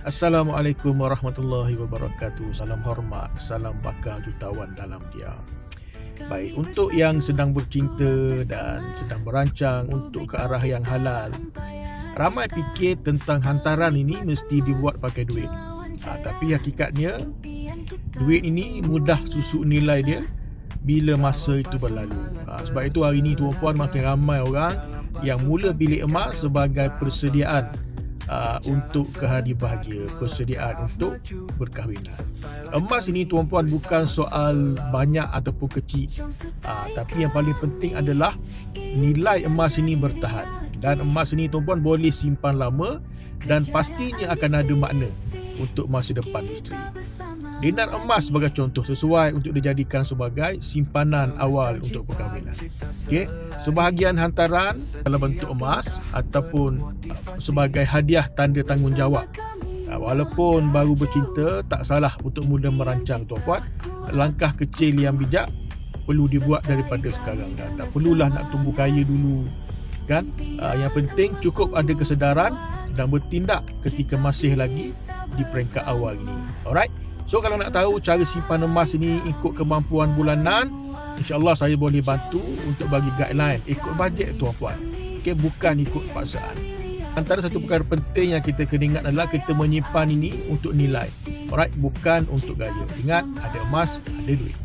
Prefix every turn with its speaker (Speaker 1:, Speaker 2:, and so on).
Speaker 1: Assalamualaikum warahmatullahi wabarakatuh. Salam hormat, salam bakal jutawan dalam diam. Baik, untuk yang sedang bercinta dan sedang merancang untuk ke arah yang halal, ramai fikir tentang hantaran ini mesti dibuat pakai duit. Tapi hakikatnya, duit ini mudah susuk nilai dia bila masa itu berlalu. Sebab itu hari ini tuan-puan makin ramai orang yang mula bilik emas sebagai persediaan untuk kehadiah bahagia, persediaan untuk berkahwinan. Emas ini tuan-puan bukan soal banyak ataupun kecil, tapi yang paling penting adalah nilai emas ini bertahan. Dan emas ini tuan-puan boleh simpan lama dan pastinya akan ada makna untuk masa depan isteri. Dinar emas sebagai contoh sesuai untuk dijadikan sebagai simpanan awal untuk perkahwinan. Okey, sebahagian hantaran dalam bentuk emas ataupun sebagai hadiah tanda tanggungjawab. Walaupun baru bercinta, tak salah untuk mula merancang tuan-puan. Langkah kecil yang bijak perlu dibuat daripada sekarang. Tak perlulah nak tunggu kaya dulu, kan? Yang penting cukup ada kesedaran dan bertindak ketika masih lagi di peringkat awal ini. Alright. So kalau nak tahu cara simpan emas ini ikut kemampuan bulanan, insya-Allah saya boleh bantu untuk bagi guideline ikut bajet tuan-puan. Okey, bukan ikut paksaan. Antara satu perkara penting yang kita kena ingat adalah kita menyimpan ini untuk nilai. Alright, bukan untuk gaya. Ingat, ada emas, ada duit.